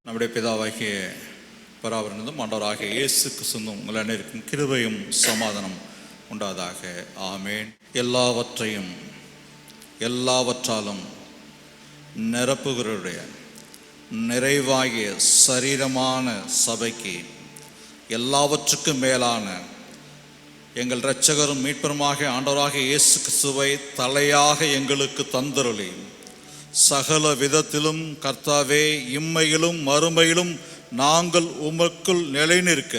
நம்முடைய பிதாவாகிய பராபரனும் ஆண்டவராகிய இயேசு கிறிஸ்துவும் உங்கள் அனைவருக்கும் கிருபையும் சமாதானம் உண்டாதாக. ஆமேன். எல்லாவற்றாலும் நிரப்புகிறவருடைய நிறைவாகிய சரீரமான சபைக்கு எல்லாவற்றுக்கும் மேலான எங்கள் இரட்சகரும் மீட்பருமாக ஆண்டவராகிய இயேசு கிறிஸ்துவை தலையாக எங்களுக்கு தந்தருளி சகல விதத்திலும் கர்த்தாவே இம்மையிலும் மறுமையிலும் நாங்கள் உமக்குள் நிலைநிற்க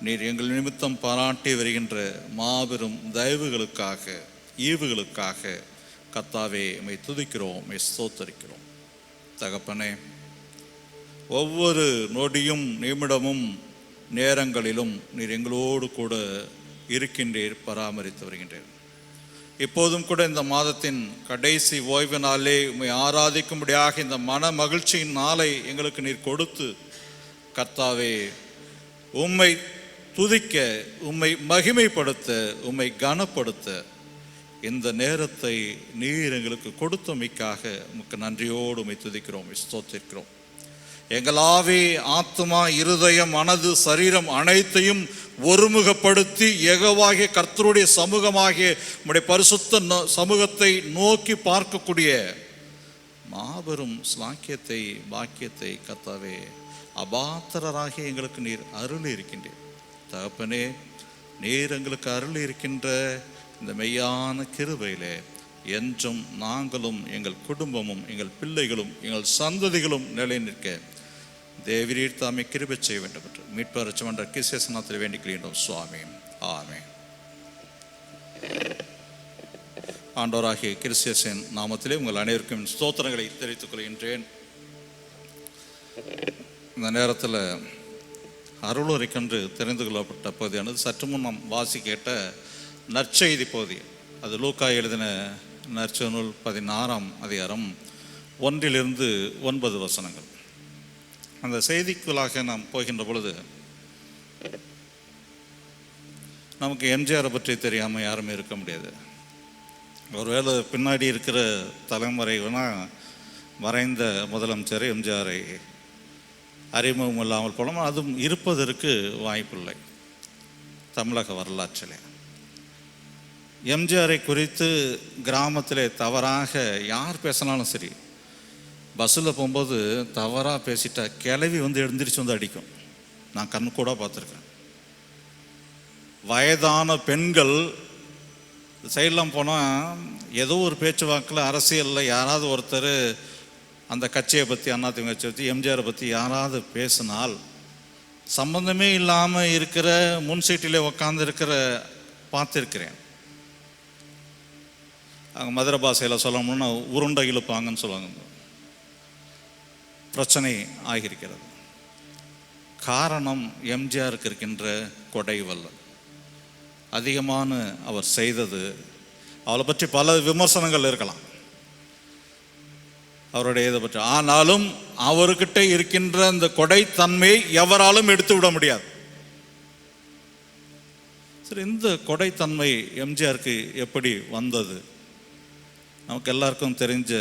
நீர் எங்கள் நிமித்தம் பாராட்டி வருகின்ற மாபெரும் தயவுகளுக்காக ஈவுகளுக்காக கர்த்தாவே உம்மை துதிக்கிறோம், உம்மை ஸ்தோத்தரிக்கிறோம். தகப்பனே, ஒவ்வொரு நொடியும் நிமிடமும் நேரங்களிலும் நீர் எங்களோடு கூட இருக்கின்றீர், பராமரித்து வருகின்றீர். இப்போதும் கூட இந்த மாதத்தின் கடைசி ஓய்வு நாளே உம்மை ஆராதிக்கும்படியாக இந்த மன மகிழ்ச்சியின் நாளை எங்களுக்கு நீர் கொடுத்து கர்த்தாவே உம்மை துதிக்க, உம்மை மகிமைப்படுத்த, உம்மை கனப்படுத்த இந்த நேரத்தை நீர் எங்களுக்கு கொடுத்தமைக்காக உமக்கு நன்றியோடு உம்மை துதிக்கிறோம், ஸ்தோத்திரிக்கிறோம். எங்கள் ஆவி, ஆத்மா, இருதயம், மனது, சரீரம் அனைத்தையும் ஒருமுகப்படுத்தி யெகோவாகிய கர்த்தருடைய சமூகமாகிய உம்முடைய பரிசுத்த சமூகத்தை நோக்கி பார்க்கக்கூடிய மாபெரும் ஸ்லாக்கியத்தை, பாக்கியத்தை கர்த்தாவே அபாத்திரராகிய எங்களுக்கு நீர் அருள் இருக்கின்றீர். தகப்பனே, நீர் எங்களுக்கு அருள் இருக்கின்ற இந்த மெய்யான கிருபையிலே என்றும் நாங்களும் எங்கள் குடும்பமும் எங்கள் பிள்ளைகளும் எங்கள் சந்ததிகளும் நிலை நிற்க தேவரீர் தாமே கிருபை செய்ய வேண்டும் என்று மீட்பர் இரட்சகர் கிறிஸ்து நாமத்தில் வேண்டிக் கொள்கிறோம் சுவாமி. ஆமென். ஆண்டவராகிய கிறிஸ்து நாமத்திலே உங்கள் அனைவருக்கும் ஸ்தோத்திரங்களை தெரிவித்துக் கொள்கின்றேன். இந்த நேரத்தில் அருளுரைக்கென்று தெரிந்து கொள்ளப்பட்ட பகுதியானது சற்று முன் நாம் வாசி கேட்ட நற்செய்தி பகுதி. அது லூக்கா எழுதின நற்செய்தி 16ஆம் அதிகாரம் 1-9 வசனங்கள். அந்த செய்திக்குள்ளாக நாம் போகின்ற பொழுது நமக்கு எம்ஜிஆரை பற்றி தெரியாமல் யாருமே இருக்க முடியாது. ஒருவேளை பின்னாடி இருக்கிற தலைமுறை வேணால் மறைந்த முதலமைச்சர் எம்ஜிஆரை அறிமுகம் இல்லாமல் போனோம், அதுவும் இருப்பதற்கு வாய்ப்பில்லை தமிழக வரலாற்றில். எம்ஜிஆரை குறித்து கிராமத்தில் தவறாக யார் பேசினாலும் சரி, பஸ்ஸில் போகும்போது தவறாக பேசிட்டா கிளவி எழுந்திரிச்சு அடிக்கும். நான் கண் கூட பார்த்துருக்கேன். வயதான பெண்கள் சைடெலாம் போனால் ஏதோ ஒரு பேச்சுவாக்கில் அரசியலில் யாராவது ஒருத்தர் அந்த கட்சியை பற்றி, அதிமுக கட்சியை பற்றி, எம்ஜிஆரை பற்றி யாராவது பேசினால் சம்பந்தமே இல்லாமல் இருக்கிற முன் சீட்டில் உட்காந்து இருக்கிற பார்த்துருக்கிறேன். அங்கே மதுரை பாஷையில் சொல்லணும்னா உருண்டை இழுப்பாங்கன்னு சொல்லுவாங்க. பிரச்சனை ஆகியிருக்கிறது. காரணம் எம்ஜிஆருக்கு இருக்கின்ற கொடைவல்லல் அதிகமான அவர் செய்தது. அவளை பற்றி பல விமர்சனங்கள் இருக்கலாம் அவருடைய இதை பற்றி. ஆனாலும் அவர்கிட்ட இருக்கின்ற அந்த கொடைத்தன்மையை எவராலும் எடுத்து விட முடியாது. சரி, இந்த கொடைத்தன்மை எம்ஜிஆருக்கு எப்படி வந்தது? நமக்கு எல்லாருக்கும் தெரிஞ்ச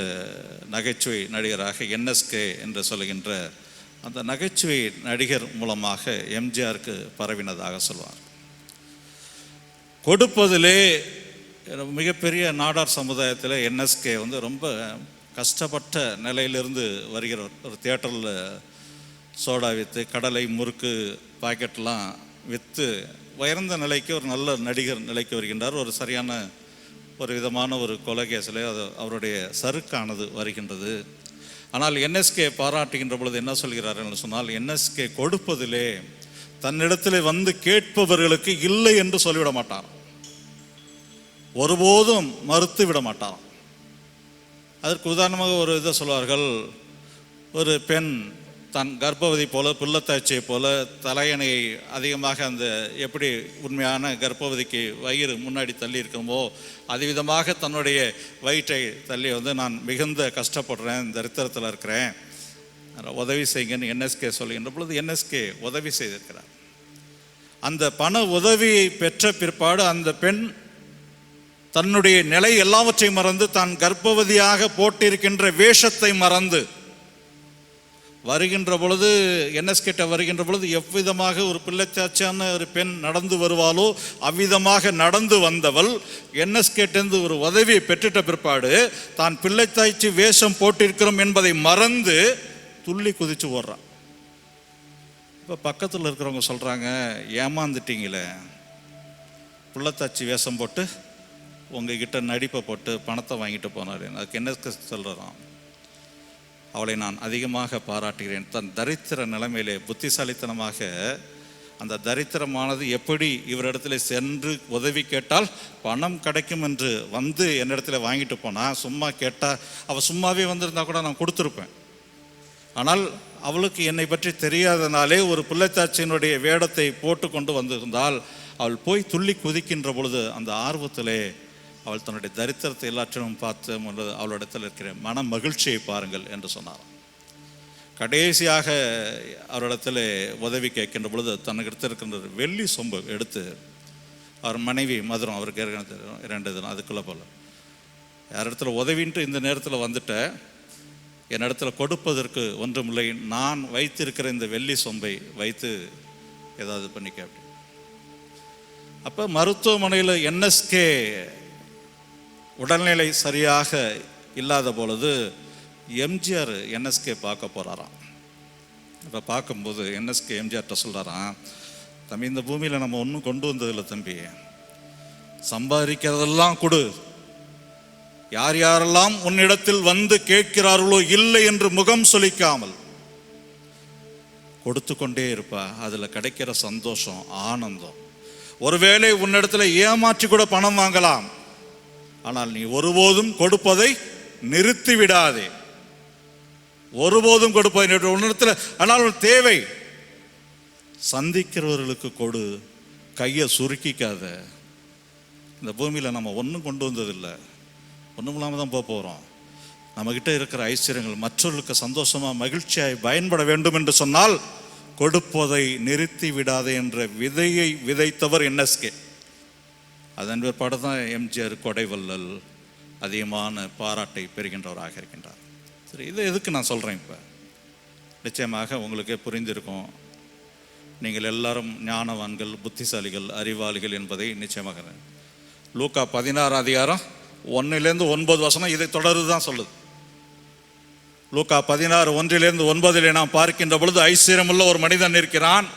நகைச்சுவை நடிகராக என்எஸ்கே என்று சொல்லுகின்ற அந்த நகைச்சுவை நடிகர் மூலமாக எம்ஜிஆருக்கு பரவினதாக சொல்வார். கொடுப்பதிலே மிகப்பெரிய நாடார் சமுதாயத்தில் என்எஸ்கே ரொம்ப கஷ்டப்பட்ட நிலையிலிருந்து வருகிற ஒரு தியேட்டரில் சோடா விற்று, கடலை, முறுக்கு பாக்கெட்லாம் விற்று உயர்ந்த நிலைக்கு ஒரு நல்ல நடிகர் நிலைக்கு வருகின்றார். ஒரு சரியான ஒரு விதமான ஒரு கொலைகேசிலே அது அவருடைய சறுக்கானது வருகின்றது. ஆனால் என்எஸ்கே பாராட்டுகின்ற பொழுது என்ன சொல்கிறார் என்று சொன்னால், என்எஸ்கே கொடுப்பதிலே தன்னிடத்தில் வந்து கேட்பவர்களுக்கு இல்லை என்று சொல்லிவிட மாட்டார், ஒருபோதும் மறுத்து விட மாட்டார். அதற்கு உதாரணமாக ஒரு இதை சொல்வார்கள். ஒரு பெண் தன் கர்ப்பவதி போல, பிள்ளைத்தாய்ச்சியை போல தலையணையை அதிகமாக அந்த எப்படி உண்மையான கர்ப்பவதிக்கு வயிறு முன்னாடி தள்ளி இருக்குமோ அதுவிதமாக தன்னுடைய வயிற்றை தள்ளி நான் மிகுந்த கஷ்டப்படுறேன், தரித்திரத்தில் இருக்கிறேன், உதவி செய்யுங்கன்னு என்எஸ்கே சொல்லுகின்ற பொழுது என்எஸ்கே உதவி செய்திருக்கிறார். அந்த பண உதவியை பெற்ற பிற்பாடு அந்த பெண் தன்னுடைய நிலை எல்லாவற்றையும் மறந்து, தான் கர்ப்பவதியாக போட்டிருக்கின்ற வேஷத்தை மறந்து வருகின்ற பொழுது என்எஸ்கேட்ட வருகின்ற பொழுது எவ்விதமாக ஒரு பிள்ளைத்தாச்சியான ஒரு பெண் நடந்து வருவாளோ அவ்விதமாக நடந்து வந்தவள் என்எஸ்கேட்டேருந்து ஒரு உதவியை பெற்றுட்ட பிற்பாடு தான் பிள்ளைத்தாய்ச்சி வேஷம் போட்டிருக்கிறோம் என்பதை மறந்து துள்ளி குதிச்சு ஓடுறான். இப்போ பக்கத்தில் இருக்கிறவங்க சொல்கிறாங்க, ஏமாந்துட்டீங்களே, பிள்ளைத்தாச்சி வேஷம் போட்டு உங்ககிட்ட நடிப்பை போட்டு பணத்தை வாங்கிட்டு போனார். அதுக்கு என்ன சொல்கிறான், அவளை நான் அதிகமாக பாராட்டுகிறேன். தன் தரித்திர நிலைமையிலே புத்திசாலித்தனமாக அந்த தரித்திரமானது எப்படி இவரிடத்துல சென்று உதவி கேட்டால் பணம் கிடைக்கும் என்று வந்து என்னிடத்துல வாங்கிட்டு போனால், சும்மா கேட்டால் அவள் சும்மாவே வந்திருந்தா கூட நான் கொடுத்துருப்பேன். ஆனால் அவளுக்கு என்னை பற்றி தெரியாதனாலே ஒரு பிள்ளைத்தாச்சியினுடைய வேடத்தை போட்டு கொண்டு வந்திருந்தால் அவள் போய் துள்ளி குதிக்கின்ற பொழுது அந்த ஆர்வத்திலே அவள் தன்னுடைய தரித்திரத்தை எல்லாற்றிலும் பார்த்து அவளிடத்தில் இருக்கிற மன மகிழ்ச்சியை பாருங்கள் என்று சொன்னார். கடைசியாக அவரிடத்தில் உதவி கேட்கின்ற பொழுது தனக்கு எடுத்திருக்கின்ற வெள்ளி சொம்பு எடுத்து அவர் மனைவி மதுரம், அவருக்கு 2 தினம் அதுக்குள்ளே போல, யார் இடத்துல உதவின்ட்டு இந்த நேரத்தில் வந்துட்ட, என்னிடத்துல கொடுப்பதற்கு ஒன்றுமில்லை, நான் வைத்திருக்கிற இந்த வெள்ளி சொம்பை வைத்து ஏதாவது பண்ணிக்க அப்படி. அப்போ மருத்துவமனையில் என்எஸ்கே உடல்நிலை சரியாக இல்லாத பொழுது எம்ஜிஆர் என்எஸ்கே பார்க்க போகிறாராம். இப்போ பார்க்கும்போது என்எஸ்கே எம்ஜிஆர்கிட்ட சொல்கிறாராம், தம்பி இந்த பூமியில் நம்ம ஒன்றும் கொண்டு வந்ததில்லை தம்பி, சம்பாதிக்கிறதெல்லாம் கொடு, யார் யாரெல்லாம் உன்னிடத்தில் வந்து கேட்கிறார்களோ இல்லை என்று முகம் சொலிக்காமல் கொடுத்து கொண்டே இருப்பா, அதில் கிடைக்கிற சந்தோஷம் ஆனந்தம். ஒருவேளை உன்னிடத்துல ஏமாற்றி கூட பணம் வாங்கலாம், ஆனால் நீ ஒருபோதும் கொடுப்பதை நிறுத்தி விடாதே, ஒருபோதும் கொடுப்பதை உன்னிடத்துல. ஆனால் தேவை சந்திக்கிறவர்களுக்கு கொடு, கையை சுருக்கிக்காத. இந்த பூமியில் நம்ம ஒன்றும் கொண்டு வந்ததில்லை, ஒன்றும் இல்லாமல் தான் போக போகிறோம். நம்மகிட்ட இருக்கிற ஐஸ்வர்யங்கள் மற்றவர்களுக்கு சந்தோஷமாக மகிழ்ச்சியாய் பயன்பட வேண்டும் என்று சொன்னால் கொடுப்பதை நிறுத்தி விடாதே என்ற விதையை விதைத்தவர் என்எஸ்கே. அதன் பிற்பாடு தான் எம்ஜிஆர் கொடைவள்ளல் அதிகமான பாராட்டை பெறுகின்றவராக இருக்கின்றார். சரி, இதை எதுக்கு நான் சொல்கிறேன்? இப்போ நிச்சயமாக உங்களுக்கே புரிந்திருக்கும், நீங்கள் எல்லாரும் ஞானவான்கள், புத்திசாலிகள், அறிவாளிகள் என்பதை நிச்சயமாக. லூக்கா 16 அதிகாரம் 1-9 இதை தொடர்ந்து தான் சொல்லுது. லூக்கா 16:1-9 நாம் பார்க்கின்ற பொழுது ஐஸ்வர்யமுள்ள ஒரு மனிதன் இருக்கிறான்.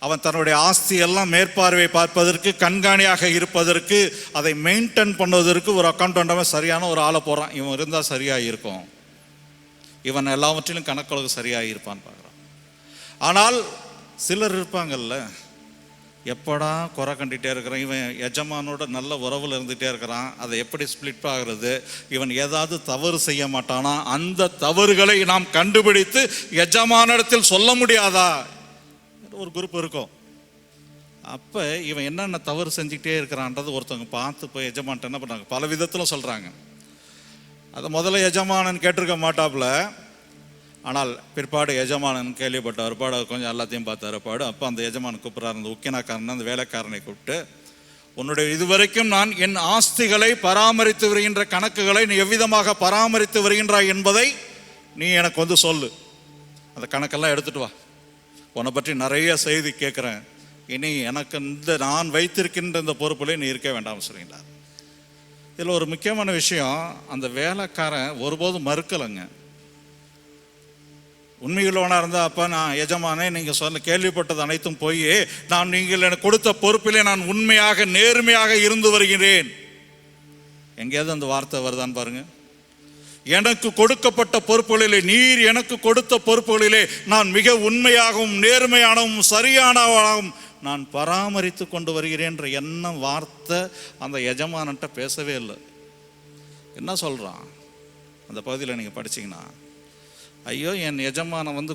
அவன் தன்னுடைய ஆஸ்தி எல்லாம் மேற்பார்வை பார்ப்பதற்கு, கண்காணியாக இருப்பதற்கு, அதை மெயின்டைன் பண்ணுவதற்கு ஒரு அக்கௌண்டன்ட் சரியான ஒரு ஆளை போகிறான். இவன் இருந்தால் சரியாக இருக்கும், இவன் எல்லாவற்றிலும் கணக்கொழுகு சரியாக இருப்பான்னு பார்க்குறான். ஆனால் சிலர் இருப்பாங்கல்ல, எப்படா குறை கண்டிகிட்டே இருக்கிறான், இவன் எஜமானோட நல்ல உறவில் இருந்துகிட்டே இருக்கிறான், அதை எப்படி ஸ்பிளிட் ஆகிறது, இவன் ஏதாவது தவறு செய்ய மாட்டானா, அந்த தவறுகளை நாம் கண்டுபிடித்து எஜமானிடத்தில் சொல்ல முடியாதா ஒரு குரூப் இருக்கும். அப்போ இவன் என்னென்ன தவறு செஞ்சுக்கிட்டே இருக்கிறான்றது ஒருத்தவங்க பார்த்து போய் எஜமான்ட்ட என்ன பண்ணுறாங்க, பல விதத்தில் சொல்கிறாங்க. அதை முதல்ல எஜமானன் கேட்டிருக்க மாட்டாப்புல, ஆனால் பிற்பாடு எஜமானன் கேள்விப்பட்டார் பாடு, கொஞ்சம் எல்லாத்தையும் பார்த்தாரு பாடு. அப்போ அந்த எஜமான் கூப்பிட்றாரு, அந்த உக்கினாக்காரன் அந்த வேலைக்காரனை கூப்பிட்டு, உன்னுடைய இதுவரைக்கும் நான் என் ஆஸ்திகளை பராமரித்து வருகின்ற கணக்குகளை நீ எவ்விதமாக பராமரித்து வருகின்றாய் என்பதை நீ எனக்கு வந்து சொல்லு, அந்த கணக்கெல்லாம் எடுத்துட்டு வா, உன்னை பற்றி நிறைய செய்தி கேட்குறேன், இனி எனக்கு இந்த நான் வைத்திருக்கின்ற இந்த பொறுப்புலேயே நீ இருக்க வேண்டாம் சொல்லிட்டார். இதில் ஒரு முக்கியமான விஷயம், அந்த வேலைக்காரன் ஒருபோதும் மறுக்கலைங்க. உண்மையுள்ளவனாக இருந்தால், அப்போ நான் எஜமானே நீங்கள் சொல்ல கேள்விப்பட்டது அனைத்தும் போய் நான் நீங்கள் எனக்கு கொடுத்த பொறுப்பிலே நான் உண்மையாக நேர்மையாக இருந்து வருகிறேன். எங்கேயாவது அந்த வார்த்தை வருதான்னு பாருங்க. எனக்கு கொடுக்கப்பட்ட பொறுப்புகளிலே, நீர் எனக்கு கொடுத்த பொறுப்புகளிலே நான் மிக உண்மையாகவும் நேர்மையானவும் சரியானவாகவும் நான் பராமரித்து கொண்டு வருகிறேன் என்ற என்ன வார்த்தை அந்த எஜமானன்ட்ட பேசவே இல்லை. என்ன சொல்கிறான் அந்த பகுதியில் நீங்கள் படிச்சிங்கன்னா, ஐயோ என் எஜமானம் வந்து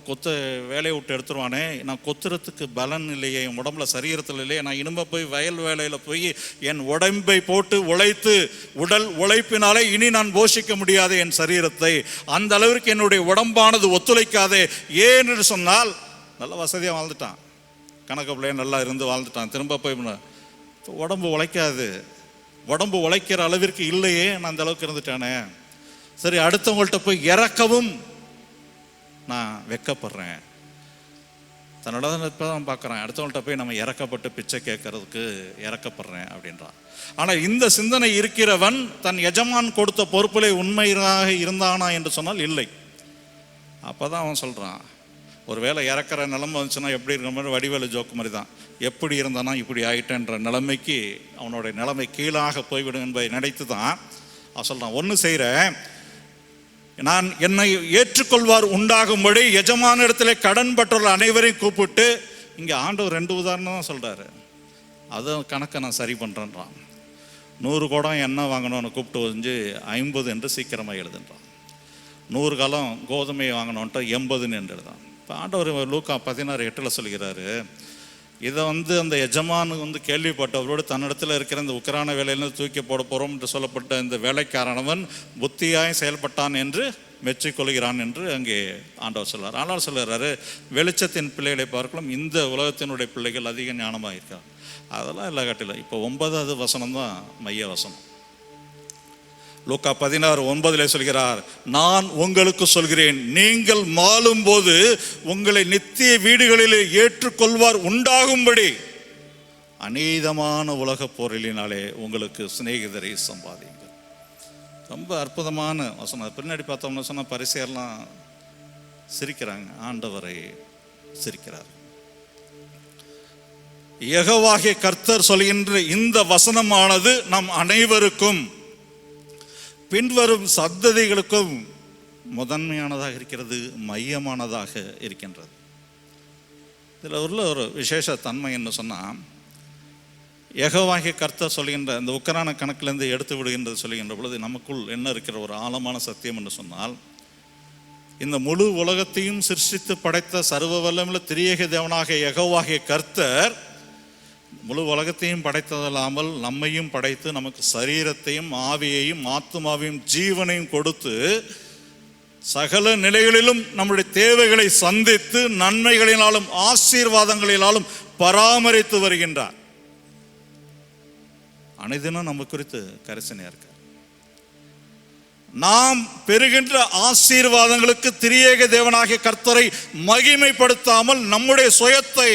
வேலையை விட்டு எடுத்துருவானே, நான் கொத்துறதுக்கு பலன் இல்லையே, என் உடம்புல சரீரத்தில் இல்லையே, நான் இனிமே போய் வயல் வேலையில் போய் என் உடம்பை போட்டு உழைத்து உடல் உழைப்பினாலே இனி நான் போஷிக்க முடியாது என் சரீரத்தை, அந்த அளவிற்கு என்னுடைய உடம்பானது ஒத்துழைக்காதே. ஏன் என்று சொன்னால் நல்ல வசதியாக வாழ்ந்துட்டான், கணக்கு பிள்ளைய நல்லா இருந்து வாழ்ந்துட்டான், திரும்ப போய் உடம்பு உழைக்காது, உடம்பு உழைக்கிற அளவிற்கு இல்லையே, நான் அந்த அளவுக்கு இருந்துட்டானே. சரி, அடுத்தவங்கள்ட்ட போய் இறக்கவும் நான் வெட்கப்படுறேன். தன்னோட இப்போ தான் பார்க்குறேன், அடுத்தவங்கள்ட்ட போய் நம்ம இறக்கப்பட்டு பிச்சை கேட்கறதுக்கு இறக்கப்படுறேன் அப்படின்றான். ஆனால் இந்த சிந்தனை இருக்கிறவன் தன் எஜமான் கொடுத்த பொறுப்பிலே உண்மையாக இருந்தானா என்று சொன்னால் இல்லை. அப்போ தான் அவன் சொல்கிறான், ஒரு வேளை இறக்குற நிலைமை வந்துச்சுன்னா எப்படி இருக்கிற மாதிரி வடிவேலு ஜோக்கு மாதிரி தான், எப்படி இருந்தானா இப்படி ஆகிட்டேன்ற நிலைமைக்கு அவனுடைய நிலைமை கீழாக போய்விடும் என்பதை நினைத்து தான் அவன் சொல்கிறான், ஒன்று செய்கிறேன், நான் என்னை ஏற்றுக்கொள்வார் உண்டாகும்படி எஜமான இடத்துல கடன் பட்டுள்ள அனைவரையும் கூப்பிட்டு, இங்கே ஆண்டவர் 2 உதாரணம் தான் சொல்கிறாரு, அது கணக்கை நான் சரி பண்ணுறேன்றான். 100 குடம் எண்ணெய் வாங்கணும்னு கூப்பிட்டு வந்து 50 என்று சீக்கிரமாக எழுதுன்றான். 100 காலம் கோதுமையை வாங்கணுன்ட்டு 80 என்று எழுதான். இப்போ ஆண்டவர் லூக்கா 16:8 சொல்கிறாரு, இதை அந்த எஜமானு கேள்விப்பட்டவரோடு தன்னிடத்தில் இருக்கிற இந்த உக்கிரான வேலையிலிருந்து தூக்கி போட போகிறோம் என்று சொல்லப்பட்ட இந்த வேலைக்காரனவன் புத்தியாய் செயல்பட்டான் என்று மெச்சிக்கொள்கிறான் என்று அங்கே ஆண்டவர் சொல்கிறார். ஆனால் சொல்கிறாரு, வெளிச்சத்தின் பிள்ளைகளை பார்க்கலாம் இந்த உலகத்தினுடைய பிள்ளைகள் அதிக ஞானமாக இருக்கா. அதெல்லாம் இல்லை காட்டில. இப்போ 9வது வசனம் தான் மைய வசனம். லூக்கா 16:9 சொல்கிறார், நான் உங்களுக்கு சொல்கிறேன், நீங்கள் மாளும் போது உங்களை நித்திய வீடுகளிலே ஏற்றுக்கொள்வார் உண்டாகும்படி அநீதமான உலக பொருளினாலே உங்களுக்கு சிநேகிதரை சம்பாதிங்க. ரொம்ப அற்புதமான வசனம். பின்னாடி பார்த்தோம்னு சொன்னால் பரிசேயர்லாம் சிரிக்கிறாங்க, ஆண்டவரை சிரிக்கிறார். யெகோவாகிய கர்த்தர் சொல்கின்ற இந்த வசனமானது நம் அனைவருக்கும் பின்வரும் சந்ததிகளுக்கும் முதன்மையானதாக இருக்கிறது, மையமானதாக இருக்கின்றது. இதில் உள்ள ஒரு விசேஷ தன்மை என்ன சொன்னால், யெகோவாகிய கர்த்தர் சொல்கின்ற இந்த உக்கரான கணக்கிலிருந்து எடுத்து விடுகின்றது சொல்கின்ற பொழுது நமக்குள் என்ன இருக்கிற ஒரு ஆழமான சத்தியம் என்று சொன்னால், இந்த முழு உலகத்தையும் சிருஷ்டித்து படைத்த சர்வ வல்லமையுள்ள திரியேக தேவனாகிய யெகோவாகிய கர்த்தர் முழு உலகத்தையும் படைத்ததல்லாமல் நம்மையும் படைத்து நமக்கு சரீரத்தையும் ஆவியையும் ஆத்துமாவையும் ஜீவனையும் கொடுத்து சகல நிலைகளிலும் நம்முடைய தேவைகளை சந்தித்து நன்மைகளினாலும் ஆசீர்வாதங்களினாலும் பராமரித்து வருகின்றார். அனைதினம் நம்ம குறித்து கரிசனையா இருக்கார். நாம் பெறுகின்ற ஆசீர்வாதங்களுக்கு திரியேக தேவனாகிய கர்த்தரை மகிமைப்படுத்தாமல் நம்முடைய சுயத்தை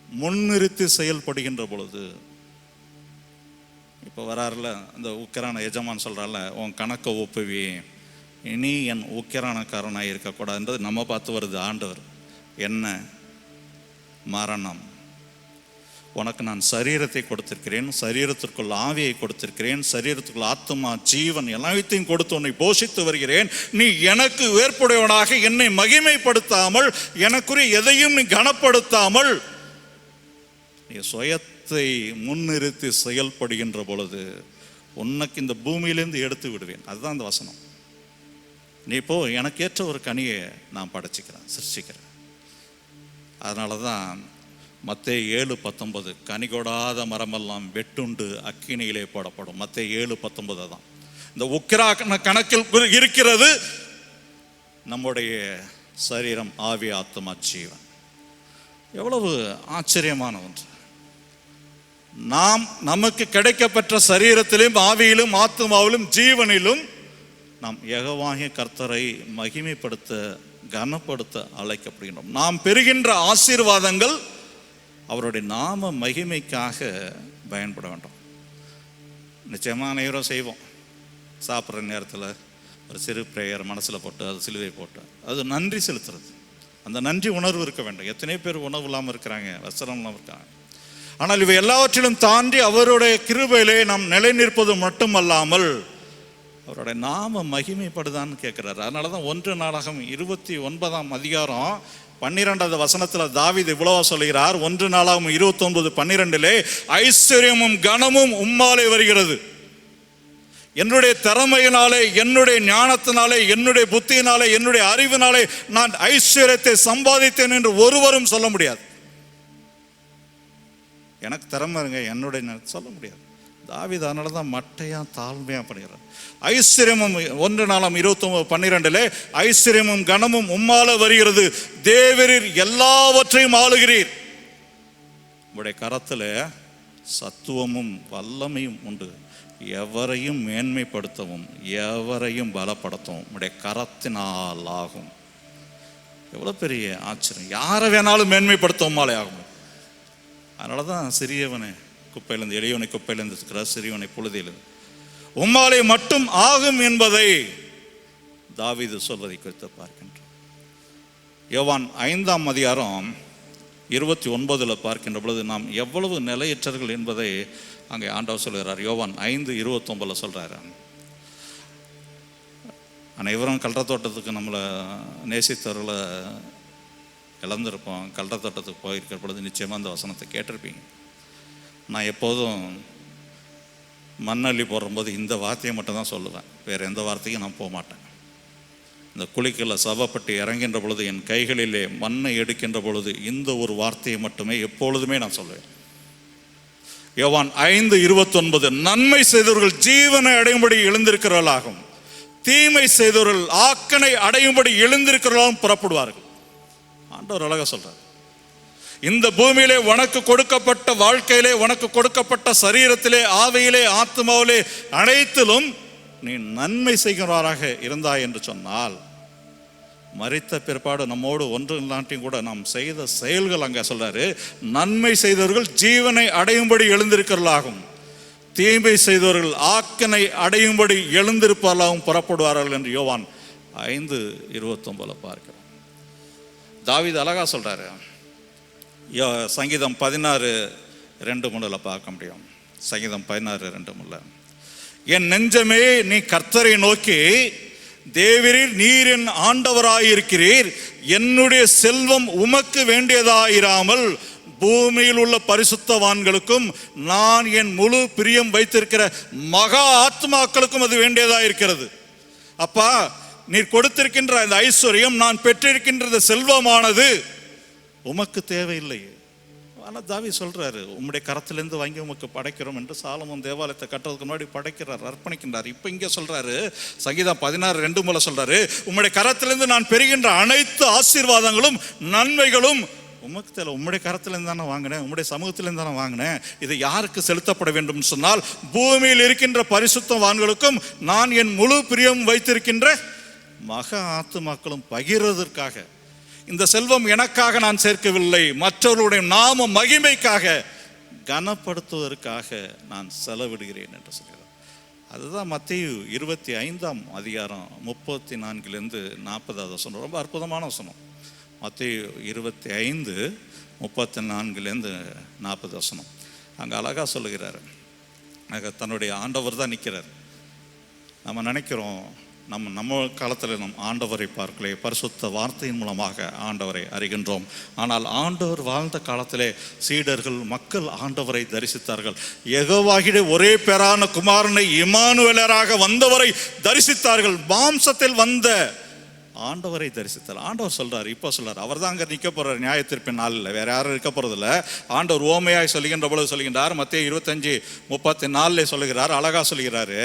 முன்னிறுத்தி செயல்படுகின்ற பொழுது, இப்போ வராருல அந்த உக்கிரான எஜமான் சொல்கிறால, உன் கணக்கை ஒப்புவி, இனி என் உக்கிரானக்காரனாக இருக்கக்கூடாதுன்றது நம்ம பார்த்து வருது ஆண்டவர். என்ன மரணம், உனக்கு நான் சரீரத்தை கொடுத்திருக்கிறேன், சரீரத்திற்குள் ஆவியை கொடுத்திருக்கிறேன், சரீரத்துக்குள் ஆத்மா ஜீவன் எல்லாத்தையும் கொடுத்து உன்னை போஷித்து வருகிறேன். நீ எனக்கு வேற்புடையவனாக என்னை மகிமைப்படுத்தாமல், எனக்குரிய எதையும் நீ கனப்படுத்தாமல் நீ சுயத்தை முன்னிறுத்தி செயல்படுகின்ற பொழுது உனக்கு இந்த பூமியிலேருந்து எடுத்து விடுவேன். அதுதான் அந்த வசனம். நீ இப்போ எனக்கு ஏற்ற ஒரு கனியை நான் படைச்சிக்கிறேன், சிருஷ்டிக்கிறேன். அதனால தான் மத்தேயு 7:19 கனி கொடாத மரமெல்லாம் வெட்டுண்டு அக்கினியிலே போடப்படும். மத்தேயு 7:19 தான் இந்த உக்கிரான கணக்கில் இருக்கிறது நம்முடைய சரீரம், ஆவி, ஆத்மா, ஜீவன். எவ்வளவு ஆச்சரியமான ஒன்று. நாம் நமக்கு கிடைக்கப்பெற்ற சரீரத்திலும் ஆவியிலும் ஆத்மாவிலும் ஜீவனிலும் நாம் யெகோவாகிய கர்த்தரை மகிமைப்படுத்த கனப்படுத்த அழைக்கப்படுகின்றோம். நாம் பெறுகின்ற ஆசீர்வாதங்கள் அவருடைய நாம மகிமைக்காக பயன்பட வேண்டும். நிச்சயமாக அனைவரும் செய்வோம். சாப்பிட்ற நேரத்தில் ஒரு சிறு பிரேயர் மனசில் போட்டு அது சிலுவை போட்டு அது நன்றி செலுத்துறது. அந்த நன்றி உணர்வு இருக்க வேண்டும். எத்தனை பேர் உணவு இல்லாமல் இருக்கிறாங்க, வஸ்திரம் இல்லாமல் இருக்காங்க. ஆனால் இவை எல்லாவற்றிலும் தாண்டி அவருடைய கிருபையிலே நாம் நிலை நிற்பது மட்டுமல்லாமல் அவருடைய நாம மகிமைப்படுதான்னு கேட்கிறார். அதனால தான் 1 நாளாகமம் 29ஆம் அதிகாரம் 12வது வசனத்தில் தாவீது இவ்வளவா சொல்கிறார். 1 நாளாகமம் 29:12 ஐஸ்வர்யமும் கனமும் உம்மாலே வருகிறது, என்னுடைய திறமையினாலே, என்னுடைய ஞானத்தினாலே, என்னுடைய புத்தியினாலே, என்னுடைய அறிவினாலே நான் ஐஸ்வர்யத்தை சம்பாதித்தேன் என்று ஒருவரும் சொல்ல முடியாது. எனக்கு திறமை இருங்க என்னுடைய சொல்ல முடியாது. தாவீது அதனால தான் மட்டையா தாழ்மையா பண்ணுகிறார். ஐஸ்வர்யமும் 1 நாளாகமம் 29:12 ஐஸ்வர்யமும் கனமும் உம்மால வருகிறது, தேவரீர் எல்லாவற்றையும் ஆளுகிறீர், உடைய கரத்துல சத்துவமும் வல்லமையும் உண்டு, எவரையும் மேன்மைப்படுத்தவும் எவரையும் பலப்படுத்தவும் உடைய கரத்தினால் ஆகும். எவ்வளோ பெரிய ஆச்சரியம்! யாரை வேணாலும் மேன்மைப்படுத்த உம்மாலே ஆகும். அதனால தான் சிறியவனை குப்பையிலேருந்து எளியவனை குப்பையிலேருந்து இருக்கிறார், சிறியவனை புழுதியிலிருந்து உம்மாலே மட்டும் ஆகும் என்பதை தாவீது சொல்வதை குறித்து பார்க்கின்றோம். யோவான் 5ஆம் அதிகாரம் 29 பார்க்கின்ற பொழுது நாம் எவ்வளவு நிலையற்றர்கள் என்பதை அங்கே ஆண்டவர் சொல்கிறார். யோவான் 5:29 சொல்கிறார், அனைவரும் கல்றத்தோட்டத்துக்கு நம்மளை நேசித்தவர்களை இழந்திருப்போம். கல்றத்தோட்டத்துக்கு போயிருக்கிற பொழுது நிச்சயமாக அந்த வசனத்தை கேட்டிருப்பீங்க. நான் எப்போதும் மண்ணள்ளி போடும்போது இந்த வார்த்தையை மட்டும் தான் சொல்லுவேன், வேறு எந்த வார்த்தையும் நான் போக மாட்டேன். இந்த குழிக்குள்ள சவப்பட்டு இறங்கின்ற பொழுது, என் கைகளிலே மண்ணை எடுக்கின்ற பொழுது இந்த ஒரு வார்த்தையை மட்டுமே எப்பொழுதுமே நான் சொல்லுவேன். யோவான் 5:29, நன்மை செய்தவர்கள் ஜீவனை அடையும்படி எழுந்திருக்கிறவர்களாகும், தீமை செய்தவர்கள் ஆக்கனை அடையும்படி எழுந்திருக்கிறவர்களும் புறப்படுவார்கள். ஆண்டவர் அழகா சொல்றார், இந்த பூமியிலே உனக்கு கொடுக்கப்பட்ட வாழ்க்கையிலே, உனக்கு கொடுக்கப்பட்ட சரீரத்திலே, ஆவியிலே, ஆத்மாவிலே, அனைத்திலும் நீ நன்மை செய்கிறவராக இருந்தாய் என்று சொன்னால், மரித்த பிற்பாடு நம்மோடு ஒன்று இல்லாட்டியும் கூட நாம் செய்த செயல்கள், அங்கே சொல்றாரு, நன்மை செய்தவர்கள் ஜீவனை அடையும்படி எழுந்திருக்கிறவர்களாகும், தீமை செய்தவர்கள் ஆக்கனை அடையும்படி எழுந்திருப்பவர்களாகவும் புறப்படுவார்கள் என்று யோவான் 5:29 பார்க்கிறோம். தாவீது அழகா சொல்றாரு. சங்கீதம் 16:2 பார்க்க முடியும். சங்கீதம் 16:2, என் நெஞ்சமே நீ கர்த்தரை நோக்கி, தேவரீர் நீர் என் ஆண்டவராயிருக்கிறீர், என்னுடைய செல்வம் உமக்கு வேண்டியதாயிராமல் பூமியில் உள்ள பரிசுத்தவான்களுக்கும் நான் என் முழு பிரியம் வைத்திருக்கிற மகா ஆத்மாக்களுக்கும் அது வேண்டியதாயிருக்கிறது. அப்பா, நீர் கொடுத்திருக்கின்ற இந்த ஐஸ்வர்யம், நான் பெற்றிருக்கின்ற செல்வமானது உமக்கு தேவையில்லை. ஆனால் தாவீது சொல்றாரு, உம்முடைய கரத்திலிருந்து வாங்கி உமக்கு படைக்கிறோம் என்று. சாலமோன் தேவாலயத்தை கட்டுறதுக்கு முன்னாடி படைக்கிறார், அர்ப்பணிக்கின்றார். இப்போ இங்கே சொல்றாரு, சங்கீதம் 16:2 சொல்றாரு, உம்முடைய கரத்திலிருந்து நான் பெறுகின்ற அனைத்து ஆசீர்வாதங்களும் நன்மைகளும் உமக்கு தேவை. உம்முடைய கரத்திலிருந்து தானே வாங்கினேன், உம்முடைய சமூகத்திலிருந்து தானே வாங்கினேன். இது யாருக்கு செலுத்தப்பட வேண்டும் சொன்னால், பூமியில் இருக்கின்ற பரிசுத்தவான்களுக்கும் நான் என் முழு பிரியம் வைத்திருக்கின்ற மகா ஆத்துமாக்களும் பகிர்வதற்காக. இந்த செல்வம் எனக்காக நான் சேர்க்கவில்லை, மற்றவர்களுடைய நாம மகிமைக்காக, கனப்படுத்துவதற்காக நான் செலவிடுகிறேன் என்று சொல்கிறார். அதுதான் மத்தேயு 25ஆம் அதிகாரம் 34-40 வசனம். ரொம்ப அற்புதமான வசனம். மத்தேயு 25:34-40 வசனம். அங்கே அழகா சொல்லுகிறார். அங்கே தன்னுடைய ஆண்டவர் தான் நிற்கிறார். நம்ம நினைக்கிறோம், நம்ம காலத்தில் நம் ஆண்டவரை பார்க்கலே, பரிசுத்த வார்த்தையின் மூலமாக ஆண்டவரை அறிகின்றோம். ஆனால் ஆண்டவர் வாழ்ந்த காலத்திலே சீடர்கள், மக்கள் ஆண்டவரை தரிசித்தார்கள். யெகோவாகிய ஒரே பேரான குமாரனை இம்மானுவேலராக வந்தவரை தரிசித்தார்கள். மாம்சத்தில் வந்த ஆண்டவரை தரிசித்தார். ஆண்டவர் சொல்றாரு, இப்போ சொல்றாரு, அவர் தான் அங்கே நிற்க போறார் நியாயத்தீர்ப்பின் நாளில், வேற யாரும் இருக்க போறதில்ல. ஆண்டவர் ஓமையாய் சொல்லுகின்ற பொழுது சொல்லுகின்றார். மத்தேயு 25:34 சொல்லுகிறார், அழகா சொல்லுகிறாரு,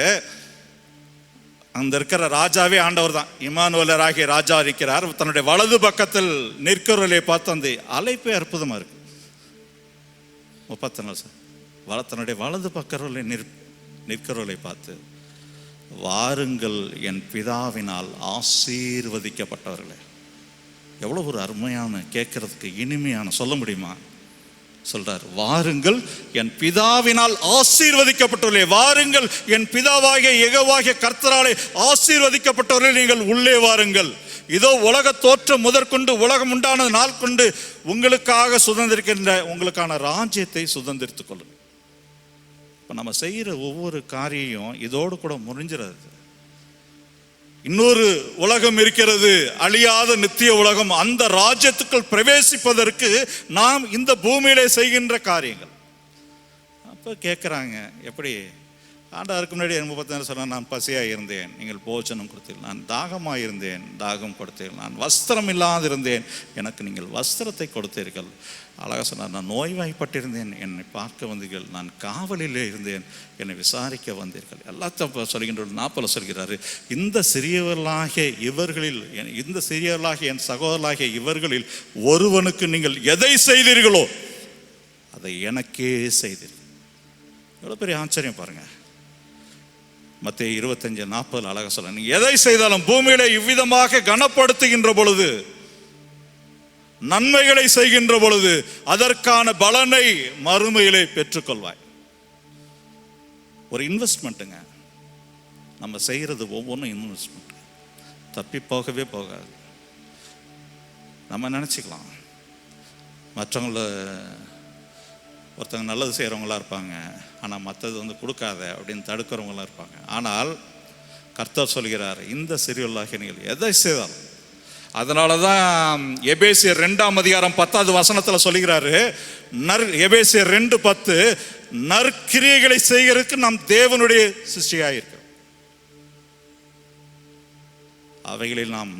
அந்த இருக்கிற ராஜாவே ஆண்டவர் தான், இம்மானுவேலராகிய ராஜா இருக்கிறார். தன்னுடைய வலது பக்கத்தில் நிற்கிறவர்களை பார்த்து அந்த அழைப்பே அற்புதமா இருக்கு. 34 தன்னுடைய வலது பக்கத்தில் நிற்கிறவர்களை பார்த்து, வாருங்கள் என் பிதாவினால் ஆசீர்வதிக்கப்பட்டவர்களே. எவ்வளவு ஒரு அருமையான, கேட்கறதுக்கு இனிமையான, சொல்ல முடியுமா? சொல்றார், வாருங்கள் என் பிதாவினால் ஆசீர்வதிக்கப்பட்டவர்களே, வாருங்கள் என் பிதாவாகிய யெகோவாகிய கர்த்தராலே ஆசீர்வதிக்கப்பட்டவர்களே, நீங்கள் உள்ளே வாருங்கள். இதோ உலக தோற்றம் முதற்கொண்டு, உலகம் உண்டான நாள் கொண்டு உங்களுக்காக சுதந்திரிக்கின்ற உங்களுக்கான ராஜ்யத்தை சுதந்திரித்துக் கொள்ளுங்கள். இப்போ நம்ம செய்கிற ஒவ்வொரு காரியம் இதோடு கூட முடிஞ்சிடாது. இன்னொரு உலகம் இருக்கிறது, அழியாத நித்திய உலகம். அந்த ராஜ்யத்துக்குள் பிரவேசிப்பதற்கு நாம் இந்த பூமியிலே செய்கின்ற காரியங்கள். அப்போ கேட்குறாங்க, எப்படி ஆண்டவருக்கு முன்னாடி 36 சொன்னால், நான் பசியாக இருந்தேன், நீங்கள் போஜனம் கொடுத்தீர்கள், நான் தாகமாக இருந்தேன், தாகம் கொடுத்தீர்கள், நான் வஸ்திரம் இல்லாதிருந்தேன், எனக்கு நீங்கள் வஸ்திரத்தை கொடுத்தீர்கள். அழகாக சொன்னார், நான் நோய்வாய்ப்பட்டிருந்தேன், என்னை பார்க்க வந்தீர்கள், நான் காவலிலே இருந்தேன், என்னை விசாரிக்க வந்தீர்கள். எல்லாத்தையும் சொல்கின்ற 40 சொல்கிறாரு, இந்த சிறியவர்களாகிய இவர்களில், இந்த சிறியவர்களாகிய என் சகோதரர்களாகிய இவர்களில் ஒருவனுக்கு நீங்கள் எதை செய்தீர்களோ அதை எனக்கே செய்தீர்கள். எவ்வளோ பெரிய ஆச்சரியம் பாருங்க. மத்தேயு 25:40 அழகாக சொல்ல, நீ எதை செய்தாலும் பூமியில இவ்விதமாக கனப்படுத்துகின்ற பொழுது நன்மைகளை செய்கின்ற பொழுது அதற்கான பலனை மறுமையிலே பெற்றுக்கொள்வாய். ஒரு இன்வெஸ்ட்மெண்ட்டுங்க. நம்ம செய்கிறது ஒவ்வொன்றும் இன்வெஸ்ட்மெண்ட், தப்பி போகவே போகாது. நம்ம நினச்சிக்கலாம் மற்றவங்கள ஒருத்தவங்க நல்லது செய்கிறவங்களா இருப்பாங்க, ஆனால் மற்றது கொடுக்காத அப்படின்னு தடுக்கிறவங்களாம் இருப்பாங்க. ஆனால் கர்த்தர் சொல்கிறார், இந்த சிறியுள்ளாகிய நீங்கள் எதை செய்தாலும். அதனால தான் எபேசியர் 2:10 சொல்லுகிறாரு, எபேசியர் 2:10, நற்கிரியைகளை செய்கிறதுக்கு நாம் தேவனுடைய சிருஷ்டியாக இருக்கிறோம். அவைகளில் நாம்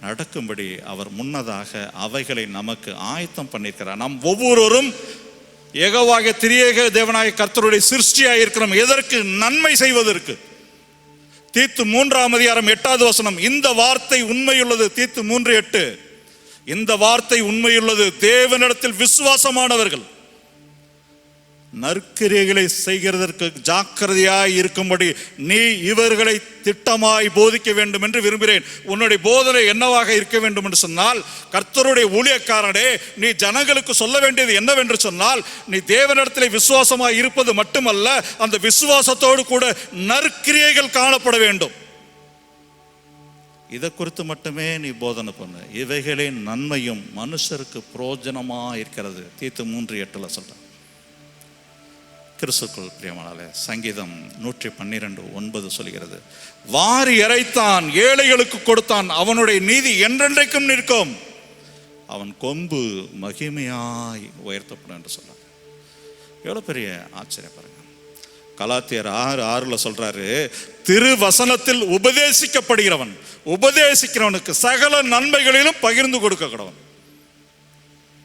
நடக்கும்படி அவர் முன்னதாக அவைகளை நமக்கு ஆயத்தம் பண்ணியிருக்கிறார். நாம் ஒவ்வொருவரும் யெகோவாகிய திரியேக தேவனாகிய கர்த்தருடைய சிருஷ்டியாக இருக்கிறோம். எதற்கு? நன்மை செய்வதற்கு. தீத்து 3:8, இந்த வார்த்தை உண்மையுள்ளது. தீத்து 3:8, இந்த வார்த்தை உண்மையுள்ளது, தேவனிடத்தில் விசுவாசமானவர்கள் நற்கிரியைகளை செய்கிறதற்கு ஜாக்கிரதையாய் இருக்கும்படி நீ இவர்களை திட்டமாய் போதிக்க வேண்டும் என்று விரும்புகிறேன். உன்னுடைய போதனை என்னவாக இருக்க வேண்டும் என்று சொன்னால், கர்த்தருடைய ஊழியக்காரனே, நீ ஜனங்களுக்கு சொல்ல வேண்டியது என்னவென்று சொன்னால், நீ தேவனிடத்தில் விசுவாசமாய் இருப்பது மட்டுமல்ல, அந்த விசுவாசத்தோடு கூட நற்கிரியைகள் காணப்பட வேண்டும். இதை குறித்து மட்டுமே நீ போதனை பண்ணு. இவைகளின் நன்மையும் மனுஷருக்கு புரோஜனமா இருக்கிறது. தீத்து 3:8 சொல்ற. கிறிஸ்துக்குள் பிரியமானவர்களே, சங்கீதம் 112:9 சொல்கிறது, வாரி இறைத்தான், ஏழைகளுக்கு கொடுத்தான், அவனுடைய நீதி என்றென்றைக்கும் நிற்கும், அவன் கொம்பு மகிமையாய் உயர்த்தப்படும் என்று சொல்றார். எவ்வளவு பெரிய ஆச்சரியம் பாருங்க. கலாத்தியர் 6:6 சொல்றாரு, திருவசனத்தில் உபதேசிக்கிறவனுக்கு சகல நன்மைகளிலும் பகிர்ந்து கொடுக்க கடவன்.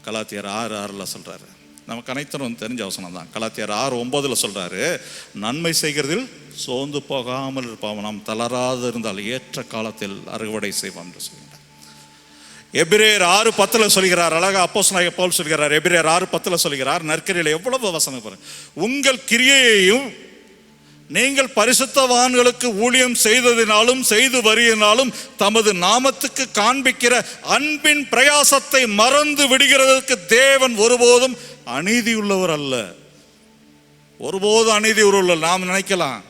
கலாத்தியர் 6:6 சொல்றாரு. நமக்கு அனைத்தரும் தெரிஞ்ச வசனம் தான். கலாத்தியர் 6:9 சொல்றாரு, நன்மை செய்கிறதில் சோர்ந்து போகாமல் இருப்பான், நாம் தளராது இருந்தால் ஏற்ற காலத்தில் அறுவடை செய்வோம் என்று சொல்கிறார். எபிரேயர் 6:10 சொல்கிறார், அழகா அப்போஸ்தலனாகிய பவுல் சொல்கிறார். எபிரேயர் 6:10 சொல்கிறார், நற்கிரியில் எவ்வளவு வசனம் பாருங்க, உங்கள் கிரியையையும் நீங்கள் பரிசுத்தவான்களுக்கு ஊழியம் செய்ததினாலும் செய்து வருகினாலும் தமது நாமத்துக்கு காண்பிக்கிற அன்பின் பிரயாசத்தை மறந்து விடுகிறதற்கு தேவன் ஒருபோதும் அநீதி உள்ளவர் அல்ல. ஒருபோதும் அநீதி உள்ளவர். நாம் நினைக்கலாம்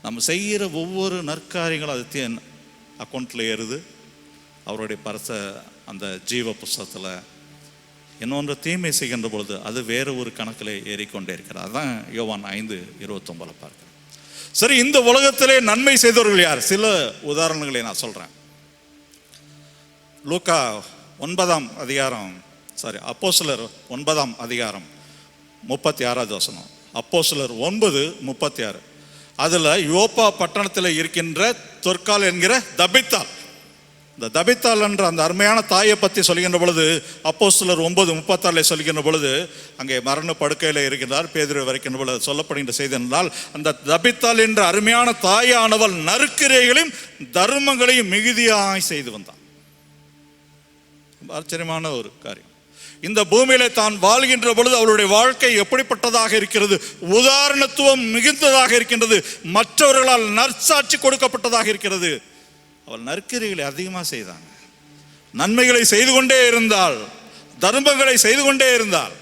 நம்ம செய்கிற ஒவ்வொரு நற்காரியங்களும் அது அக்கௌண்ட்ல ஏறுது, அவருடைய பரச அந்த ஜீவ புஸ்தகத்தில். இன்னொன்று தீமை செய்கின்ற பொழுது அது வேறு ஒரு கணக்கில் ஏறிக்கொண்டே இருக்கிறார். அதுதான் யோவான் 5:29 பார்க்கிறேன். சரி, இந்த உலகத்திலே நன்மை செய்தவர்கள் யார்? சில உதாரணங்களை நான் சொல்றேன். லூக்கா 9:36, அப்போஸ்தலர் 9:36. அப்போஸ்தலர் 9:36. அதுல யோப்பா பட்டணத்தில் இருக்கின்ற தொற்கால் என்கிற தபித்தாள், இந்த தபித்தாள் என்ற அந்த அருமையான தாயை பற்றி சொல்கின்ற பொழுது அப்போஸ்தலர் 9:36 சொல்கின்ற பொழுது அங்கே மரண படுக்கையில் இருக்கிறார் பேதுரு வரைக்கின்ற பொழுது சொல்லப்படுகின்ற செய்தி என்றால், அந்த தபித்தாள் என்ற அருமையான தாயானவள் நற்கிரியைகளையும் தர்மங்களையும் மிகுதியாய் செய்து வந்தாள். ஆச்சரியமான ஒரு காரியம். இந்த பூமியில தான் வாழ்கின்ற பொழுது அவளுடைய வாழ்க்கை எப்படிப்பட்டதாக இருக்கிறது? உதாரணத்துவம் மிகுந்ததாக இருக்கின்றது, மற்றவர்களால் நற்சாட்சி கொடுக்கப்பட்டதாக இருக்கிறது. அவள் நற்கிரியைகளை அதிகமாக செய்தாங்க, நன்மைகளை செய்து கொண்டே இருந்தாள், தர்மங்களை செய்து கொண்டே இருந்தாள்.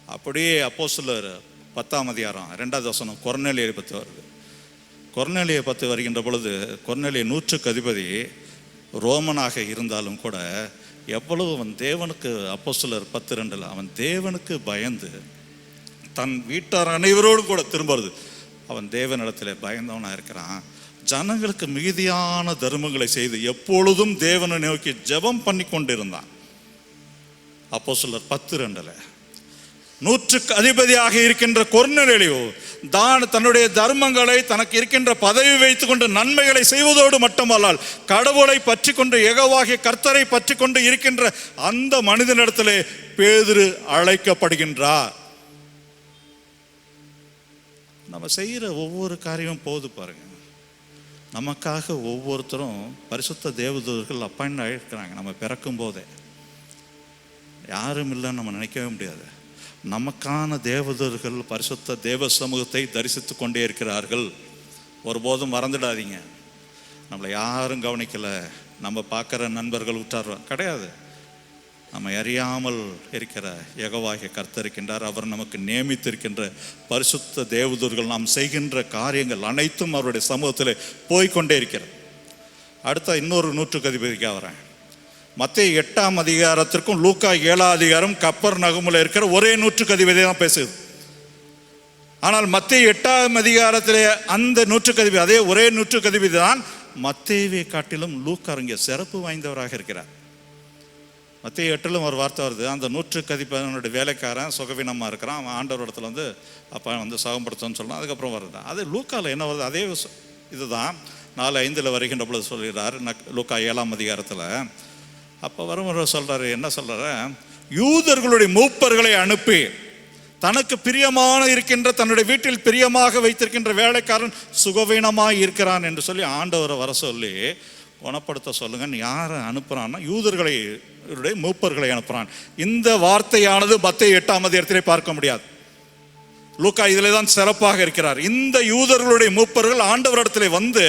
அப்படியே அப்போஸ்தலர் 10:2 கொர்நேலியை பற்றி வருது. கொர்நேலியை பற்றி வருகின்ற பொழுது, கொர்நேலிய 100க்கு அதிபதி ரோமனாக இருந்தாலும் கூட எவ்வளவு அவன் தேவனுக்கு, அப்போஸ்தலர் 10:2 அவன் தேவனுக்கு பயந்து தன் வீட்டார் அனைவரோடு கூட திரும்புறது, அவன் தேவனிடத்தில் பயந்தவனாக இருக்கிறான். ஜனங்களுக்கு மிகுதியான தர்மங்களை செய்து எப்பொழுதும் தேவனை நோக்கி ஜெபம் பண்ணி கொண்டிருந்தான். அப்போஸ்தலர் 10:2 100க்கு அதிபதியாக இருக்கின்ற கொர்நேலியோ தன்னுடைய தர்மங்களை, தனக்கு இருக்கின்ற பதவி வைத்துக் கொண்டு நன்மைகளை செய்வதோடு மட்டுமல்லால் கடவுளை பற்றி கொண்டு யெகோவாகிய கர்த்தரை பற்றி கொண்டு இருக்கின்ற அந்த மனிதனிடத்திலே பேதுரு அழைக்கப்படுகின்றார். நம்ம செய்கிற ஒவ்வொரு காரியமும் போது பாருங்க, நமக்காக ஒவ்வொருத்தரும் பரிசுத்த தேவதூதர்கள் அப்பாயிண்ட் ஆகிருக்கிறாங்க. நம்ம பிறக்கும் போதே யாரும் இல்லைன்னு நம்ம நினைக்கவே முடியாது. நமக்கான தேவதூதர்கள் பரிசுத்த தேவ சமூகத்தை தரிசித்து கொண்டே இருக்கிறார்கள். ஒருபோதும் மறந்துடாதீங்க. நம்மளை யாரும் கவனிக்கலை, நம்ம பார்க்குற நண்பர்கள் விட்டார் கிடையாது. நம்மை அறியாமல் இருக்கிற யெகோவாகிய கர்த்தர் இருக்கின்றார். அவர் நமக்கு நியமித்திருக்கின்ற பரிசுத்த தேவதூர்கள் நாம் செய்கின்ற காரியங்கள் அனைத்தும் அவருடைய சமூகத்தில் போய்கொண்டே இருக்கிறது. அடுத்த இன்னொரு நூற்றுக்கு அதிபதிக்காக வரேன். மத்தேயு 8ஆம் அதிகாரத்திற்கும் லூக்கா 7ஆம் அதிகாரம் கப்பர்நகூமில் இருக்கிற ஒரே நூற்றுக்கு அதிபதி தான் பேசுது. ஆனால் மத்தேயு 8ஆம் அதிகாரத்திலே அந்த நூற்றுக்கு அதிபதி, அதே ஒரே நூற்றுக்கு அதிபதி தான் மத்தேயுவை காட்டிலும் லூக்கா இங்கே சிறப்பு வாய்ந்தவராக இருக்கிறார். மத்தேயு 8லும் ஒரு வார்த்தை வருது, அந்த நூற்றுக்கு அதிபதியினுடைய வேலைக்காரன் சுகவீனமாக இருக்கிறான், அவன் ஆண்டவர் இடத்துல அப்போ சுகப்படுத்தணும்னு சொல்லலாம். அதுக்கப்புறம் வருது. அது லூக்காவில் என்ன வருது, அதே இதுதான் 4:5 வருகின்ற பொழுது சொல்கிறார் லூக்கா 7ஆம் அதிகாரத்தில். அப்போ வருமுறை சொல்கிறாரு, என்ன சொல்கிறாரு, யூதர்களுடைய மூப்பர்களை அனுப்பி தனக்கு பிரியமான இருக்கின்ற தன்னுடைய வீட்டில் பிரியமாக வைத்திருக்கின்ற வேலைக்காரன் சுகவீனமாக இருக்கிறான் என்று சொல்லி ஆண்டவரை வர சொல்லி குணப்படுத்த சொல்லுங்க. யாரை அனுப்புறான்னா யூதர்களை மூப்பர்களை அனுப்புறான். இந்த வார்த்தையானது மத்தேயு 8ஆம் அதிகாரத்திலே பார்க்க முடியாது. லூக்கா இதிலே தான் சிறப்பாக இருக்கிறார். இந்த யூதர்களுடைய மூப்பர்கள் ஆண்டவரிடத்திலே வந்து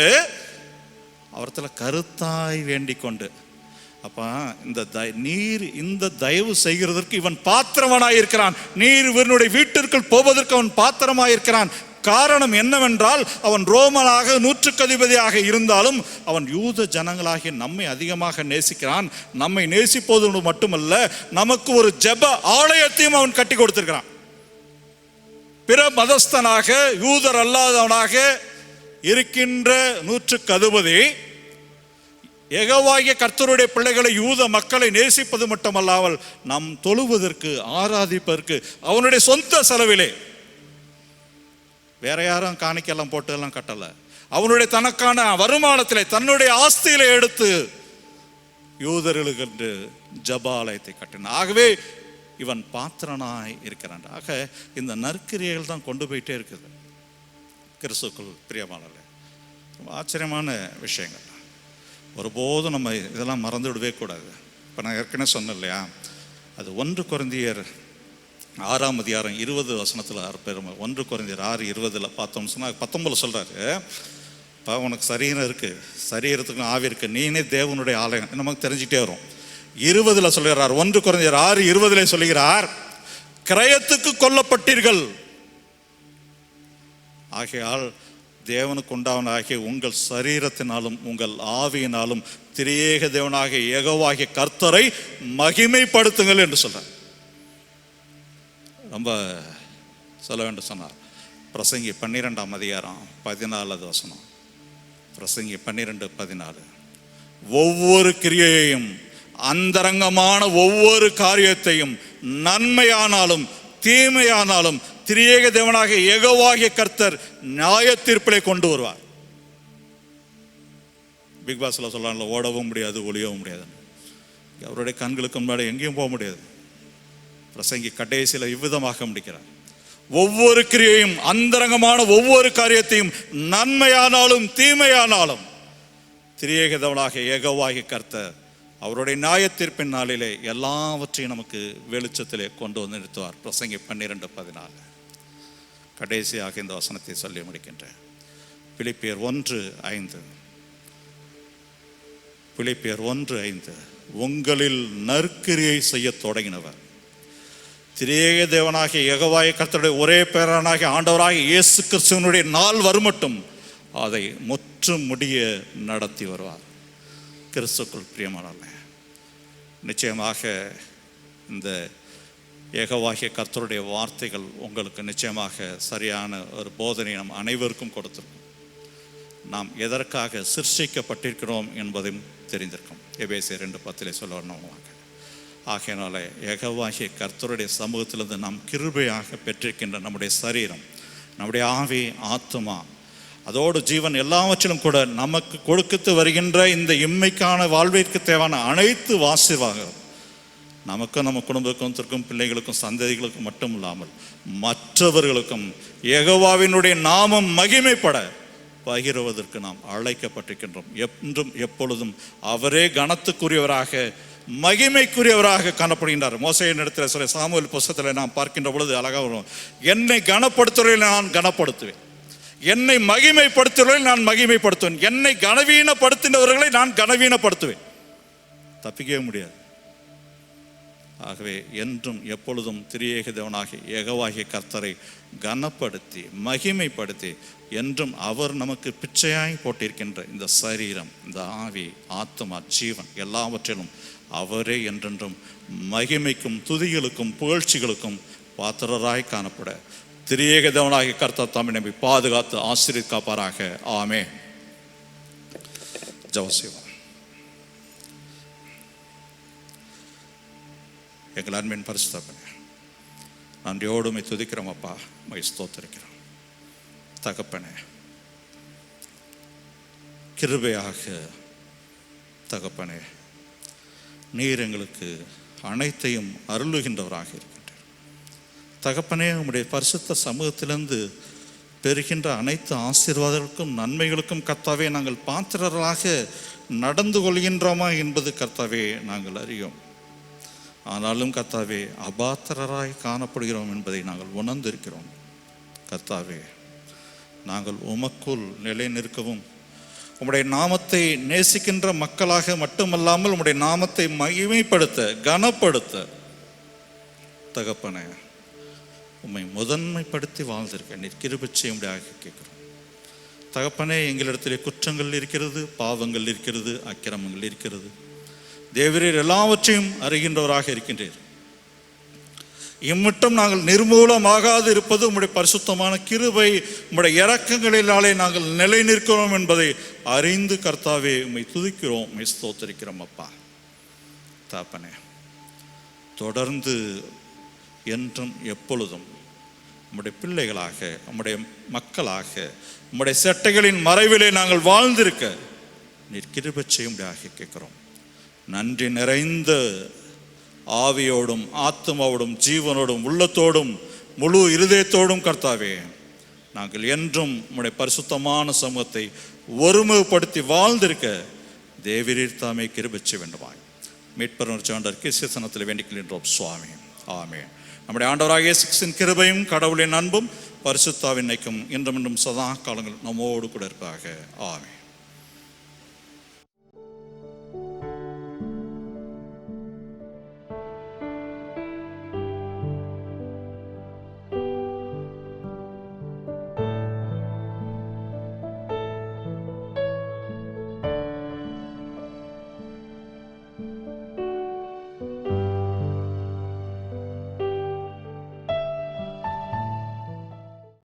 அவரிடத்துல கருத்தாய் வேண்டிக் கொண்டு, அப்பா நீர் இந்த தயவு செய்கிறதற்கு இவன் பாத்திரவனாய் இருக்கிறான், நீர் இவனுடைய வீட்டிற்குள் போவதற்கு அவன் பாத்திரமாய் இருக்கிறான். காரணம் என்னவென்றால் அவன் ரோமனாக நூற்றுக்கு அதிபதியாக இருந்தாலும் அவன் யூத ஜனங்களாகிய நம்மை அதிகமாக நேசிக்கிறான். நம்மை நேசிப்பதோடு மட்டுமல்ல, நமக்கு ஒரு ஜெப ஆலயத்தையும் அவன் கட்டி கொடுத்திருக்கிறான். பிற மதஸ்தனாக யூதர் அல்லாதவனாக இருக்கின்ற நூற்றுக்கு அதிபதி யெகோவாகிய கர்த்தருடைய பிள்ளைகளை யூத மக்களை நேசிப்பது மட்டுமல்லாமல் நாம் தொழுவதற்கு ஆராதிப்பதற்கு அவனுடைய சொந்த செலவிலே, வேற யாரும் காணிக்கெல்லாம் போட்டு எல்லாம் கட்டல, அவனுடைய தனக்கான வருமானத்திலே தன்னுடைய ஆஸ்தியிலே எடுத்து யூதர்களுக்கு என்று ஜபாலயத்தை கட்டினான். ஆகவே இவன் பாத்திரனாய் இருக்கிறான். ஆக இந்த நற்கிரியைகள் தான் கொண்டு போயிட்டே இருக்குது. கிறிஸ்துக்குள் பிரியமானவர்களே, ரொம்ப ஆச்சரியமான விஷயங்கள். ஒருபோதும் நம்ம இதெல்லாம் மறந்து விடவே கூடாது. இப்போ நான் ஏற்கனவே சொன்னேன் இல்லையா, அது 1 கொரிந்தியர் 6ஆம் அதிகாரம் 20 வசனத்தில் பெருமை. 1 கொரிந்தியர் 6:20 பார்த்தோம்னு சொன்னால் 19 சொல்கிறாரு, இப்போ உனக்கு சரீரம் இருக்குது, சரீரத்துக்கு ஆவி இருக்குது, நீனே தேவனுடைய ஆலயம், நமக்கு தெரிஞ்சுக்கிட்டே வரும். 20 சொல்கிறார், 1 கொரிந்தியர் 6:20 சொல்கிறார், கிரயத்துக்கு கொல்லப்பட்டீர்கள், ஆகையால் தேவனுக்கு உண்டாவனாகிய உங்கள் சரீரத்தினாலும் உங்கள் ஆவியினாலும் திரியேக தேவனாகிய யெகோவாகிய கர்த்தரை மகிமைப்படுத்துங்கள் என்று சொல்றார். ரொம்ப சொல்ல வேண்டும் சொன்னார். பிரசங்கி 12ஆம் அதிகாரம் 14வது வசனம். பிரசங்கி 12:14. ஒவ்வொரு கிரியையையும், அந்தரங்கமான ஒவ்வொரு காரியத்தையும், நன்மையானாலும் தீமையானாலும் திரியேக தேவனாகிய யெகோவாகிய கர்த்தர் நியாய தீர்ப்பிலே கொண்டு வருவார். பிக் பாஸ்ல சொல்லலாம்ல, ஓடவும் முடியாது ஒளியவும் முடியாது, அவருடைய கண்களுக்கு முன்னாடி எங்கேயும் போக முடியாது. பிரசங்கி கடைசியில் இவ்விதமாக முடிக்கிறார், ஒவ்வொரு கிரியையும், அந்தரங்கமான ஒவ்வொரு காரியத்தையும், நன்மையானாலும் தீமையானாலும் திரியேக தேவனாகிய யெகோவாகிய கர்த்தர் அவருடைய நியாய தீர்ப்பின் நாளிலே எல்லாவற்றையும் நமக்கு வெளிச்சத்திலே கொண்டு வந்து நிறுத்துவார். பிரசங்கி 12:14. கடைசியாக இந்த வசனத்தை சொல்லி முடிக்கின்றேன். பிலிப்பியர் 1:5. பிலிப்பியர் 1:5. உங்களில் நற்கிரியை செய்ய தொடங்கினவர் திரியேக தேவனாகிய யெகோவாகிய கர்த்தருடைய ஒரே பேரனாகிய ஆண்டவராகிய இயேசு கிறிஸ்துவினுடைய நாள் வருமட்டும் அதை முற்றும் முடிய நடத்தி வருவார். கிறிஸ்துக்குள் பிரியமானவர்களே, நிச்சயமாக இந்த யெகோவாகிய கர்த்தருடைய வார்த்தைகள் உங்களுக்கு நிச்சயமாக சரியான ஒரு போதனை நம் அனைவருக்கும் கொடுத்திருக்கும். நாம் எதற்காக சிருஷ்டிக்கப்பட்டிருக்கிறோம் என்பதையும் தெரிந்திருக்கும். எபேசியர் 2:10 சொல்லணும். ஆகையினால யெகோவாகிய கர்த்தருடைய சமூகத்திலிருந்து நாம் கிருபையாக பெற்றிருக்கின்ற நம்முடைய சரீரம், நம்முடைய ஆவி, ஆத்துமா, அதோடு ஜீவன் எல்லாவற்றிலும் கூட நமக்கு கொடுத்து வருகின்ற இந்த இம்மைக்கான வாழ்விற்கு தேவையான அனைத்து ஆசீர்வாதங்களும் நமக்கும் நம்ம குடும்பத்திற்கும் பிள்ளைகளுக்கும் சந்ததிகளுக்கும் மட்டும் இல்லாமல் மற்றவர்களுக்கும் யெகோவாவினுடைய நாமம் மகிமைப்பட பகிர்வதற்கு நாம் அழைக்கப்பட்டிருக்கின்றோம். என்றும் எப்பொழுதும் அவரே கனத்துக்குரியவராக மகிமைக்குரியவராக காணப்படுகின்றார். மோசேயின் இடத்துல சொல்ல சாமுவேல் புஸ்தகத்தில் நாம் பார்க்கின்ற பொழுது அழகாக வரும், என்னை கனப்படுத்துவதில் நான் கனப்படுத்துவேன், என்னை மகிமைப்படுத்துவதில் நான் மகிமைப்படுத்துவேன், என்னை கனவீனப்படுத்தினவர்களை நான் கனவீனப்படுத்துவேன். தப்பிக்கவே முடியாது. ஆகவே என்றும் எப்பொழுதும் திரியேக தேவனாகிய யெகோவாகிய கர்த்தரை கனப்படுத்தி மகிமைப்படுத்தி என்றும் அவர் நமக்கு பிச்சையாய் போட்டிருக்கின்ற இந்த சரீரம், இந்த ஆவி, ஆத்மா, ஜீவன் எல்லாவற்றிலும் அவரே என்றென்றும் மகிமைக்கும் துதிகளுக்கும் புகழ்ச்சிகளுக்கும் பாத்திரராய் காணப்பட திரியேக தேவனாகிய கர்த்தர் தம்மை நம்மை பாதுகாத்து ஆசீர்வதிப்பாராக. ஆமென். ஜெபம் செய்வோம். எங்கள் அன்பின் பரிசுத்த தகப்பனே, நன்றியோடு உம்மை துதிக்கிறோம் அப்பா, உம்மை ஸ்தோத்திரிக்கிறோம் தகப்பனே. கிருபையாக தகப்பனே, நீர் எங்களுக்கு அனைத்தையும் அருளுகின்றவராக இருக்கின்றார் தகப்பனே. உம்முடைய பரிசுத்த சமூகத்திலிருந்து பெறுகின்ற அனைத்து ஆசீர்வாதங்களுக்கும் நன்மைகளுக்கும் கர்த்தாவே நாங்கள் பாத்திரர்களாக நடந்து கொள்கின்றோமா என்பது கர்த்தாவே நாங்கள் அறியோம். ஆனாலும் கர்த்தாவே அபாத்திரராய் காணப்படுகிறோம் என்பதை நாங்கள் உணர்ந்திருக்கிறோம் கர்த்தாவே. நாங்கள் உமக்குள் நிலை நிற்கவும் உம்முடைய நாமத்தை நேசிக்கின்ற மக்களாக மட்டுமல்லாமல் உம்முடைய நாமத்தை மகிமைப்படுத்த கனப்படுத்த தகப்பனே உம்மை முதன்மைப்படுத்தி வாழ்ந்திருக்க நீர் கிருபை செய்யும்படியாக கேட்கிறோம் தகப்பனே. எங்களிடத்திலே குற்றங்கள் இருக்கிறது, பாவங்கள் இருக்கிறது, அக்கிரமங்கள் இருக்கிறது. தேவரீர் எல்லாவற்றையும் அறிகின்றவராக இருக்கின்றீர். இம்மட்டும் நாங்கள் நிர்மூலமாகாது இருப்பது உம்முடைய பரிசுத்தமான கிருபை, உம்முடைய இரக்கங்களினாலே நாங்கள் நிலை நிற்கிறோம் என்பதை அறிந்து கர்த்தாவே உம்மை துதிக்கிறோம், உம்மை ஸ்தோத்திரிக்கிறோம் அப்பா. தகப்பனே, தொடர்ந்து என்றும் எப்பொழுதும் உம்முடைய பிள்ளைகளாக, உம்முடைய மக்களாக, உம்முடைய செட்டைகளின் மறைவிலே நாங்கள் வாழ்ந்திருக்க நீர் கிருபை செய்யும்படியாக கேட்கிறோம். நன்றி நிறைந்த ஆவியோடும் ஆத்மாவோடும் ஜீவனோடும் உள்ளத்தோடும் முழு இருதயத்தோடும் கர்த்தாவே நாங்கள் என்றும் உம்முடைய பரிசுத்தமான சமூகத்தை ஒருமுகப்படுத்தி வாழ்ந்திருக்க தேவரீர் தாமே கிருபை செய்ய வேண்டுமாய் மீட்பர் சாண்டர் கிறிஸ்தனத்தில் வேண்டிக்கின்றோம் சுவாமி. ஆமென். நம்முடைய ஆண்டவராகிய இயேசு கிறிஸ்துவின் கிருபையும் கடவுளின் அன்பும் பரிசுத்தாவின் ஐக்கியமும் இன்றும் சதா காலங்கள் நம்மோடு கூட இருப்பாக. ஆமென்.